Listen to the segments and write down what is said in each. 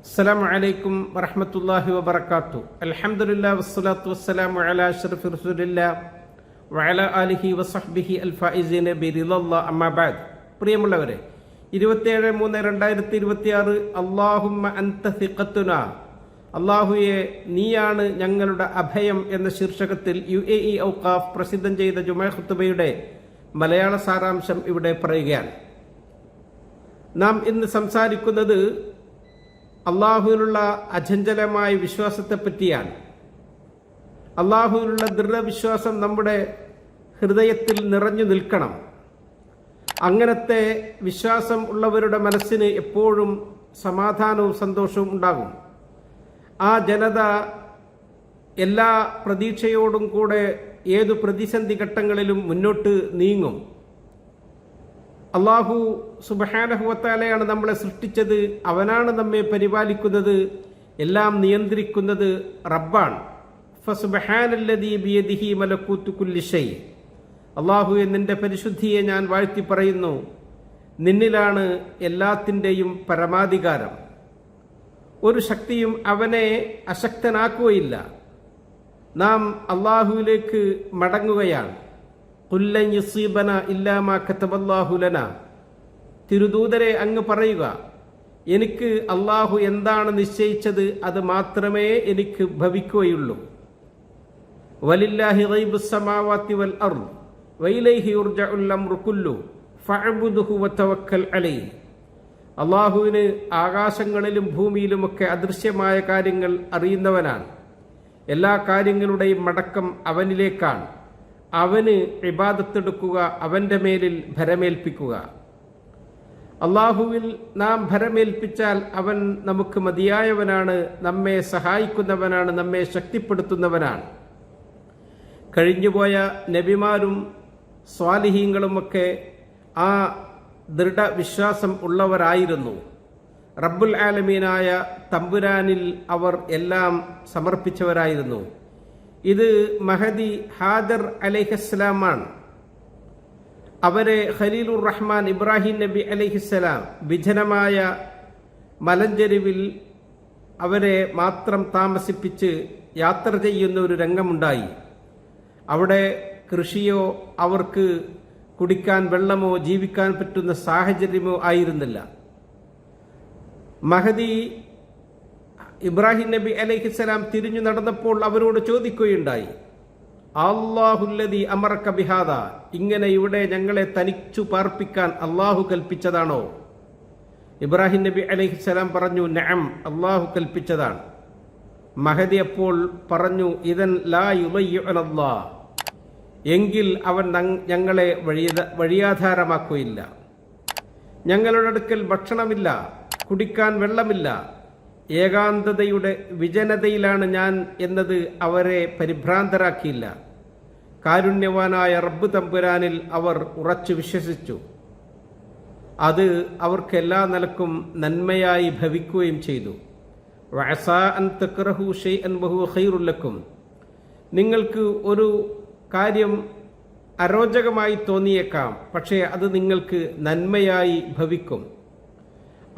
അസ്സലാമു അലൈക്കും വറഹ്മത്തുള്ളാഹി വബറകാതുഹു. അൽഹംദുലില്ലാഹി വസ്സലാത്തു വസ്സലാമു അലാ അഷ്റഫി റസൂലില്ലാഹി വഅലാ ആലിഹി വസഹ്ബിഹി അൽഫായിസീന ബിറിളല്ലാഹി അമ്മാ ബഅദ്. പ്രിയമുള്ളവരെ, 27/3/2026 അല്ലാഹുമ്മ അൻത സിഖത്തുനാ, അല്ലാഹുവേ നീയാണ് ഞങ്ങളുടെ അഭയം എന്ന ശീർഷകത്തിൽ UAE ഔഖാഫ് പ്രസിദ്ധം ചെയ്ത ജുമാ ഖുതുബയുടെ മലയാള സാരാംശം ഇവിടെ പറയുകയാണ്. നാം ഇന്ന് സംസാരിക്കുന്നത് അള്ളാഹുവിലുള്ള അചഞ്ചലമായ വിശ്വാസത്തെ പറ്റിയാണ്. അള്ളാഹുവിലുള്ള ദൃഢവിശ്വാസം നമ്മുടെ ഹൃദയത്തിൽ നിറഞ്ഞു നിൽക്കണം. അങ്ങനത്തെ വിശ്വാസം ഉള്ളവരുടെ മനസ്സിന് എപ്പോഴും സമാധാനവും സന്തോഷവും ഉണ്ടാകും. ആ ജനത എല്ലാ പ്രതീക്ഷയോടും കൂടെ ഏതു പ്രതിസന്ധി ഘട്ടങ്ങളിലും മുന്നോട്ട് നീങ്ങും. അള്ളാഹു സുബ്ഹാനഹു വ തആലയാണ് നമ്മളെ സൃഷ്ടിച്ചത്, അവനാണ് നമ്മെ പരിപാലിക്കുന്നത്, എല്ലാം നിയന്ത്രിക്കുന്നത് റബ്ബാണ്. ഫസുബ്ഹാനല്ലദീ ബിയദിഹി മലകൂതു കുല്ലി ഷൈ. അള്ളാഹുവേ, നിന്റെ പരിശുദ്ധിയെ ഞാൻ വാഴ്ത്തി പറയുന്നു, നിന്നിലാണ് എല്ലാത്തിൻ്റെയും പരമാധികാരം. ഒരു ശക്തിയും അവനെ അശക്തനാക്കുകയില്ല. നാം അള്ളാഹുവിലേക്ക് മടങ്ങുകയാണ്. ഖുല്ലൻ യുസീബന ഇല്ലാ മാ കതബല്ലാഹു ലനാ. തിരുദൂതരെ അങ്ങ് പറയുക, എനിക്ക് അള്ളാഹു എന്താണ് നിശ്ചയിച്ചത് അത് മാത്രമേ എനിക്ക് ഭവിക്കുകയുള്ളൂ. വലില്ലാഹി ഗൈബുസ് സമാവാതി വൽ അർദ് വഇലൈഹി യുർജഉൽ അംറു കുല്ലു ഫഅബ്ദുഹു വതവക്കൽ അലൈഹി. അള്ളാഹുവിന് ആകാശങ്ങളിലും ഭൂമിയിലുമൊക്കെ അദൃശ്യമായ കാര്യങ്ങൾ അറിയുന്നവനാണ്. എല്ലാ കാര്യങ്ങളുടെയും മടക്കം അവനിലേക്കാണ്. അവന് ഇബാദത്തെടുക്കുക, അവൻ്റെ മേലിൽ ഭരമേൽപ്പിക്കുക. അള്ളാഹുവിൽ നാം ഭരമേൽപ്പിച്ചാൽ അവൻ നമുക്ക് മതിയായവനാണ്, നമ്മെ സഹായിക്കുന്നവനാണ്, നമ്മെ ശക്തിപ്പെടുത്തുന്നവനാണ്. കഴിഞ്ഞുപോയ നബിമാരും സ്വാലിഹീങ്ങളുമൊക്കെ ആ ദൃഢവിശ്വാസം ഉള്ളവരായിരുന്നു. റബ്ബുൽ ആലമീനായ തമ്പുരാനിൽ അവർ എല്ലാം സമർപ്പിച്ചവരായിരുന്നു. ഇത് മഹദി ഹാജർ അലൈഹിസ്സലാമാണ്. അവരെ ഖലീലുർ റഹ്മാൻ ഇബ്രാഹിം നബി അലൈഹിസ്സലാം വിജനമായ മലഞ്ചെരുവിൽ അവരെ മാത്രം താമസിപ്പിച്ച് യാത്ര ചെയ്യുന്ന ഒരു രംഗമുണ്ടായി. അവിടെ കൃഷിയോ അവർക്ക് കുടിക്കാൻ വെള്ളമോ ജീവിക്കാൻ പറ്റുന്ന സാഹചര്യമോ ആയിരുന്നില്ല. മഹദി ഇബ്രാഹിം നബി അലൈഹിസ്സലാം തിരിഞ്ഞു നടന്നപ്പോൾ അവരോട് ചോദിക്കുകയുണ്ടായി, അല്ലാഹുല്ലദീ അമറക ബിഹാദ, ഇങ്ങനെ ഇവിടെ ഞങ്ങളെ തനിച്ചു പാർപ്പിക്കാൻ അള്ളാഹു കൽപ്പിച്ചതാണോ? ഇബ്രാഹിം നബി അലൈഹിസ്സലാം പറഞ്ഞു, നഅം, അള്ളാഹു കൽപ്പിച്ചതാണ്. മഹദി അപ്പോൾ പറഞ്ഞു, ഇദൻ ലാ യുളയ്യുനല്ലാഹ്, എങ്കിൽ അവൻ ഞങ്ങളെ വഴിയാധാരമാക്കുകയില്ല. ഞങ്ങളുടെ അടുക്കൽ ഭക്ഷണമില്ല, കുടിക്കാൻ വെള്ളമില്ല, ഏകാന്തതയുടെ വിജനതയിലാണ് ഞാൻ എന്നത് അവരെ പരിഭ്രാന്തരാക്കിയില്ല. കാരുണ്യവാനായ റബ്ബ് തമ്പുരാനിൽ അവർ ഉറച്ചു വിശ്വസിച്ചു. അത് അവർക്ക് എല്ലാ നിലക്കും നന്മയായി ഭവിക്കുകയും ചെയ്തു. വഅസാ അൻ തക്റഹു ശൈഅൻ വഹുവ ഖൈറുൽ ലക്കും, നിങ്ങൾക്ക് ഒരു കാര്യം അരോചകമായി തോന്നിയേക്കാം, പക്ഷേ അത് നിങ്ങൾക്ക് നന്മയായി ഭവിക്കും.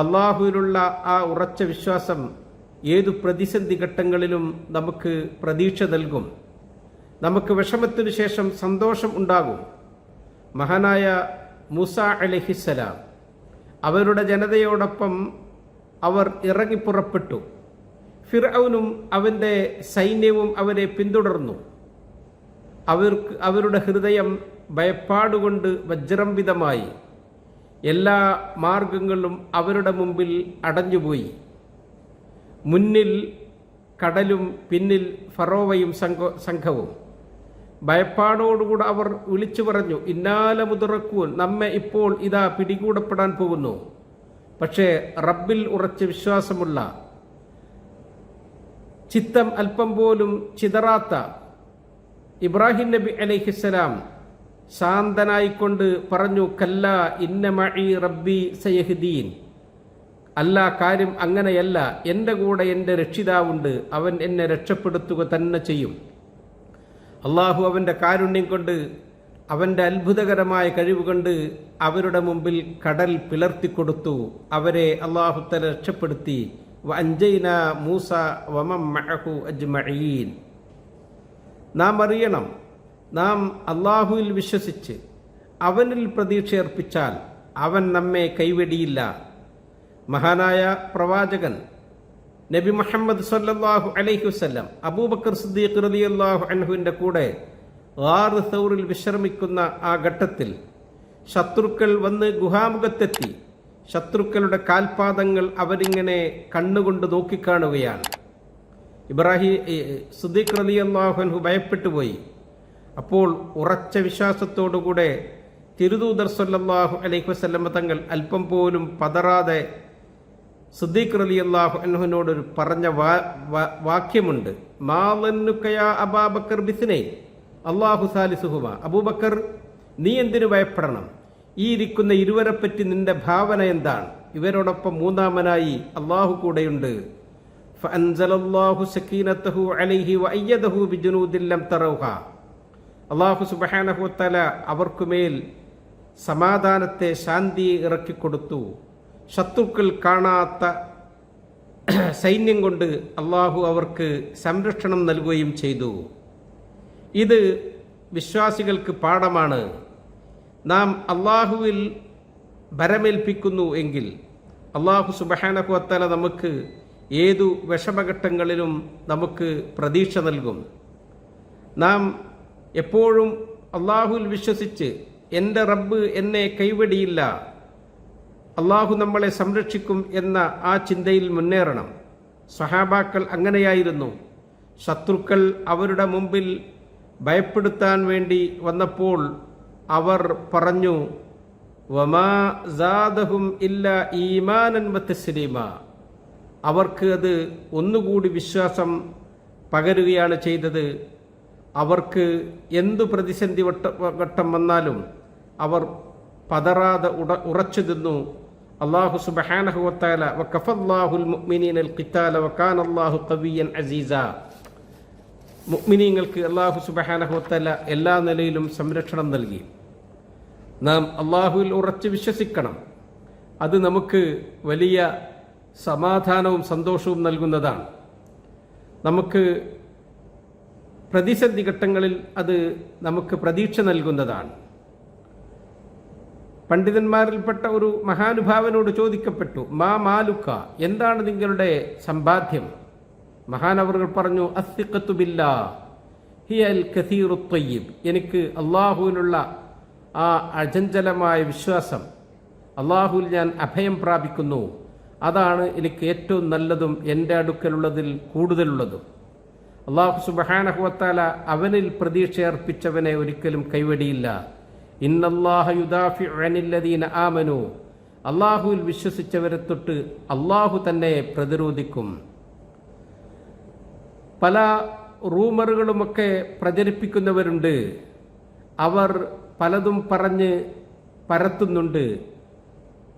അള്ളാഹുവിലുള്ള ആ ഉറച്ച വിശ്വാസം ഏതു പ്രതിസന്ധി ഘട്ടങ്ങളിലും നമുക്ക് പ്രതീക്ഷ നൽകും. നമുക്ക് വിഷമത്തിനു ശേഷം സന്തോഷം ഉണ്ടാകും. മഹാനായ മൂസ അലൈഹിസ്സലാം അവരുടെ ജനതയോടൊപ്പം അവർ ഇറങ്ങിപ്പുറപ്പെട്ടു. ഫിർഔനും അവൻ്റെ സൈന്യവും അവരെ പിന്തുടർന്നു. അവരുടെ ഹൃദയം ഭയപ്പാടുകൊണ്ട് വജ്രംവിതമായി. എല്ലാ മാർഗങ്ങളും അവരുടെ മുമ്പിൽ അടഞ്ഞുപോയി. മുന്നിൽ കടലും പിന്നിൽ ഫറോവയും സംഘവും. ഭയപ്പാടോടുകൂടെ അവർ വിളിച്ചു പറഞ്ഞു, ഇന്നാല മുതറക്കൂൻ, നമ്മെ ഇപ്പോൾ ഇതാ പിടികൂടപ്പെടാൻ പോകുന്നു. പക്ഷേ റബ്ബിൽ ഉറച്ച വിശ്വാസമുള്ള, ചിത്തം അല്പം പോലും ചിതറാത്ത ഇബ്രാഹിം നബി അലൈഹിസ്സലാം ശാന്തനായിക്കൊണ്ട് പറഞ്ഞു, കല്ല ഇന്ന മഈ റബ്ബി സയഹ്ദീൻ. അല്ല, കാര്യം അങ്ങനെയല്ല, എൻ്റെ കൂടെ എൻ്റെ രക്ഷിതാവുണ്ട്, അവൻ എന്നെ രക്ഷപ്പെടുത്തുക തന്നെ ചെയ്യും. അള്ളാഹു അവൻ്റെ കാരുണ്യം കൊണ്ട്, അവൻ്റെ അത്ഭുതകരമായ കഴിവുകൊണ്ട് അവരുടെ മുമ്പിൽ കടൽ പിളർത്തിക്കൊടുത്തു. അവരെ അല്ലാഹു തആല രക്ഷപ്പെടുത്തി വഅൻജയ്നാ മൂസ വമൻ മഅഹു അജ്മഈൻ. നാം അറിയണം, നാം അള്ളാഹുവിൽ വിശ്വസിച്ച് അവനിൽ പ്രതീക്ഷയർപ്പിച്ചാൽ അവൻ നമ്മെ കൈവെടിയില്ല. മഹാനായ പ്രവാചകൻ നബി മുഹമ്മദ് സല്ലല്ലാഹു അലൈഹി വസല്ലം അബൂബക്കർ സിദ്ദീഖ് റളിയല്ലാഹു അൻഹുവിന്റെ കൂടെ ഗാർ സൗറിൽ വിശ്രമിക്കുന്ന ആ ഘട്ടത്തിൽ ശത്രുക്കൾ വന്ന് ഗുഹാമുഖത്തെത്തി. ശത്രുക്കളുടെ കാൽപാദങ്ങൾ അവരിങ്ങനെ കണ്ണുകൊണ്ട് നോക്കിക്കാണുകയാണ്. സിദ്ദീഖ് റളിയല്ലാഹു അൻഹു ഭയപ്പെട്ടുപോയി. അപ്പോൾ ഉറച്ച വിശ്വാസത്തോടുകൂടെ തിരുദൂതർ സല്ലല്ലാഹു അലൈഹി വസല്ലം തങ്ങൾ അല്പം പോലും പതറാതെ സിദ്ദീഖ് റളിയല്ലാഹു അൻഹുവിനോട് പറഞ്ഞ വാക്യമുണ്ട്. മാ ളന്നുക യാ അബൂബക്കർ ബിസ്നൈൻ അല്ലാഹു സാലിസുഹുമ. അബൂബക്കർ, നീ എന്തിനു ഭയപ്പെടണം? ഈ ഇരിക്കുന്ന ഇരുവരെപ്പറ്റി നിന്റെ ഭാവന എന്താണ്? ഇവരോടൊപ്പം മൂന്നാമനായി അള്ളാഹു കൂടെയുണ്ട്. ഫഅൻസലല്ലാഹു സകീനതഹു അലൈഹി വഅയ്യദഹു ബിജുനൂദിൻ ലം തറൗഹാ. അള്ളാഹു സുബ്ഹാനഹു വതആല അവർക്കുമേൽ സമാധാനത്തെ, ശാന്തി ഇറക്കിക്കൊടുത്തു. ശത്രുക്കൾ കാണാത്ത സൈന്യം കൊണ്ട് അള്ളാഹു അവർക്ക് സംരക്ഷണം നൽകുകയും ചെയ്തു. ഇത് വിശ്വാസികൾക്ക് പാഠമാണ്. നാം അള്ളാഹുവിൽ ഭരമേൽപ്പിക്കുന്നു എങ്കിൽ അള്ളാഹു സുബ്ഹാനഹു വതആല നമുക്ക് ഏതു വിഷമഘട്ടങ്ങളിലും നമുക്ക് പ്രതീക്ഷ നൽകും. നാം എപ്പോഴും അള്ളാഹുവിൽ വിശ്വസിച്ച് എൻ്റെ റബ്ബ് എന്നെ കൈവെടിയില്ല, അള്ളാഹു നമ്മളെ സംരക്ഷിക്കും എന്ന ആ ചിന്തയിൽ മുന്നേറണം. സ്വഹാബാക്കൾ അങ്ങനെയായിരുന്നു. ശത്രുക്കൾ അവരുടെ മുമ്പിൽ ഭയപ്പെടുത്താൻ വേണ്ടി വന്നപ്പോൾ അവർ പറഞ്ഞു, വമാ സാദഹും ഇല്ലാ ഈമാനൻ വതസ്ലീമ. അവർക്ക് അത് ഒന്നുകൂടി വിശ്വാസം പകരുകയാണ് ചെയ്തത്. അവർക്ക് എന്തു പ്രതിസന്ധി ഘട്ടം വന്നാലും അവർ പതറാതെ ഉറച്ചു നിന്നു. അല്ലാഹു സുബ്ഹാനഹു വതആല വകഫല്ലാഹുൽ മുഅ്മിനീനൽ ഖിതാല വകാനല്ലാഹു ഖവിയ്യൻ അസീസ. മുഅ്മിനീങ്ങൾക്ക് അല്ലാഹു സുബ്ഹാനഹു വതആല എല്ലാ നിലയിലും സംരക്ഷണം നൽകി. നാം അല്ലാഹുവിൽ ഉറച്ചു വിശ്വസിക്കണം. അത് നമുക്ക് വലിയ സമാധാനവും സന്തോഷവും നൽകുന്നതാണ്. നമുക്ക് പ്രതിസന്ധി ഘട്ടങ്ങളിൽ അത് നമുക്ക് പ്രതീക്ഷ നൽകുന്നതാണ്. പണ്ഡിതന്മാരിൽപ്പെട്ട ഒരു മഹാനുഭാവനോട് ചോദിക്കപ്പെട്ടു, മാ മാലുക്ക, എന്താണ് നിങ്ങളുടെ സമ്പാദ്യം? മഹാനവറുകൾ പറഞ്ഞു, അസ്സിഖത്തു ബില്ലാഹ് ഹിയൽ കസീറു ത്വയ്യിബ്. എനിക്ക് അള്ളാഹുവിലുള്ള ആ അചഞ്ചലമായ വിശ്വാസം, അള്ളാഹുവിൽ ഞാൻ അഭയം പ്രാപിക്കുന്നു, അതാണ് എനിക്ക് ഏറ്റവും നല്ലതും എൻ്റെ അടുക്കലുള്ളതിൽ കൂടുതലുള്ളതും. അള്ളാഹു സുബ്ഹാനഹു വതആല അവനിൽ പ്രതീക്ഷ അർപ്പിച്ചവനെ ഒരിക്കലും കൈവെടിയില്ല. ഇന്നല്ലാഹ യുദാഫിഉ അനില്ലദീന ആമനു. അള്ളാഹുവിൽ വിശ്വസിച്ചവരെ തൊട്ട് അള്ളാഹു തന്നെ പ്രതിരോധിക്കും. പല റൂമറുകളുമൊക്കെ പ്രചരിപ്പിക്കുന്നവരുണ്ട്. അവർ പലതും പറഞ്ഞ് പരത്തുന്നുണ്ട്.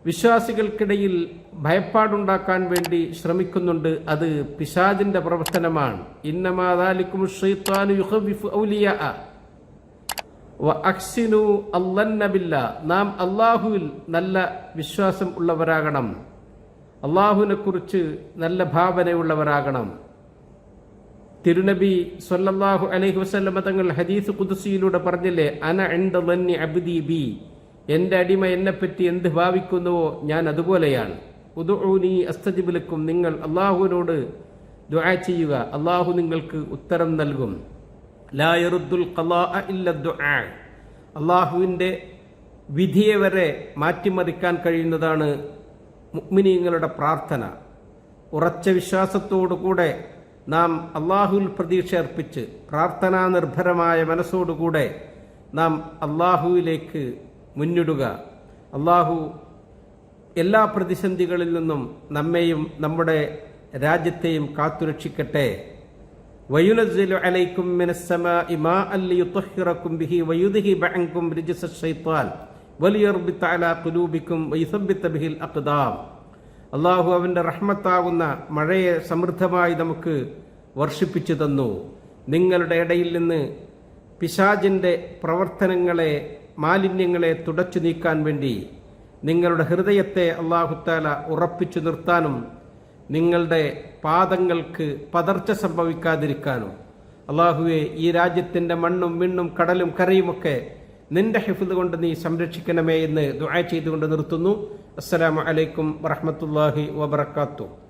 വിശ്വാസികൾക്കിടയിൽ ഭയപ്പാടുണ്ടാക്കാൻ വേണ്ടി ശ്രമിക്കുന്നുണ്ട്. അത് പിശാചിന്റെ പ്രവർത്തനമാണ്. ഇന്നമാ ദാലികും ശൈത്വാനു യുഖവിഫു ഔലിയാഅ വഅഹ്സിനു അല്ലന്ന ബില്ലാഹ്. നാം അല്ലാഹുവിൽ നല്ല വിശ്വാസം ഉള്ളവരാകണം. അല്ലാഹുവിനെ കുറിച്ച് നല്ല ഭാവനയുള്ളവരാകണം. തിരുനബി സ്വല്ലല്ലാഹു അലൈഹി വസല്ലം തങ്ങൾ ഹദീസ് ഖുദ്സിയിലൂടെ പറഞ്ഞില്ലേ, അന ഇൻദ ദന്നി അബ്ദി ബി. എൻ്റെ അടിമ എന്നെപ്പറ്റി എന്ത് ഭാവിക്കുന്നുവോ ഞാൻ അതുപോലെയാണ്. ഉദ്ഉനി അസ്തജിബ് ലക്കും. നിങ്ങൾ അള്ളാഹുവിനോട് ദുആ ചെയ്യുക, അള്ളാഹു നിങ്ങൾക്ക് ഉത്തരം നൽകും. ലാ യറുദ്ദുൽ ഖളാഅ ഇല്ല ദുആ. അള്ളാഹുവിൻ്റെ വിധിയെ വരെ മാറ്റിമറിക്കാൻ കഴിയുന്നതാണ് മുഅ്മിനീങ്ങളുടെ പ്രാർത്ഥന. ഉറച്ച വിശ്വാസത്തോടുകൂടെ നാം അള്ളാഹുവിൽ പ്രതീക്ഷ അർപ്പിച്ച് പ്രാർത്ഥനാ നിർഭരമായ മനസ്സോടുകൂടെ നാം അള്ളാഹുവിലേക്ക് മുന്നിടുക. അള്ളാഹു എല്ലാ പ്രതിസന്ധികളിൽ നിന്നും നമ്മെയും നമ്മുടെ രാജ്യത്തെയും കാത്തുരക്ഷിക്കട്ടെ. വയുനസ്സിലു അലൈക്കും മിനസ്സമാഇ മാഅൻ ലിയുത്ഹിറക്കും ബിഹി വയുദ്ഹിബ അൻകും റിജ്സശ് ശൈത്വാൻ വലിയർബിത അലാ ഖുലൂബിക്കും വയുസബ്ബിത ബിഹിൽ അഖ്ദാം. അള്ളാഹു അവൻ്റെ റഹ്മത്താകുന്ന മഴയെ സമൃദ്ധമായി നമുക്ക് വർഷിപ്പിച്ചു തന്നു. നിങ്ങളുടെ ഇടയിൽ നിന്ന് പിശാചിൻ്റെ പ്രവർത്തനങ്ങളെ, മാലിന്യങ്ങളെ തുടച്ചു നീക്കാൻ വേണ്ടി നിങ്ങളുടെ ഹൃദയത്തെ അല്ലാഹു തആല ഉറപ്പിച്ചു നിർത്താനും നിങ്ങളുടെ പാദങ്ങൾക്ക് പതർച്ച സംഭവിക്കാതിരിക്കാനും അള്ളാഹുവെ ഈ രാജ്യത്തിൻ്റെ മണ്ണും വിണ്ണും കടലും കരയുമൊക്കെ നിന്റെ ഹിഫ്ദ് കൊണ്ട് നീ സംരക്ഷിക്കണമേ എന്ന് ദുആ ചെയ്തുകൊണ്ട് നിർത്തുന്നു. അസ്സലാമു അലൈക്കും വറഹ്മത്തുള്ളാഹി വബറകാതുഹു.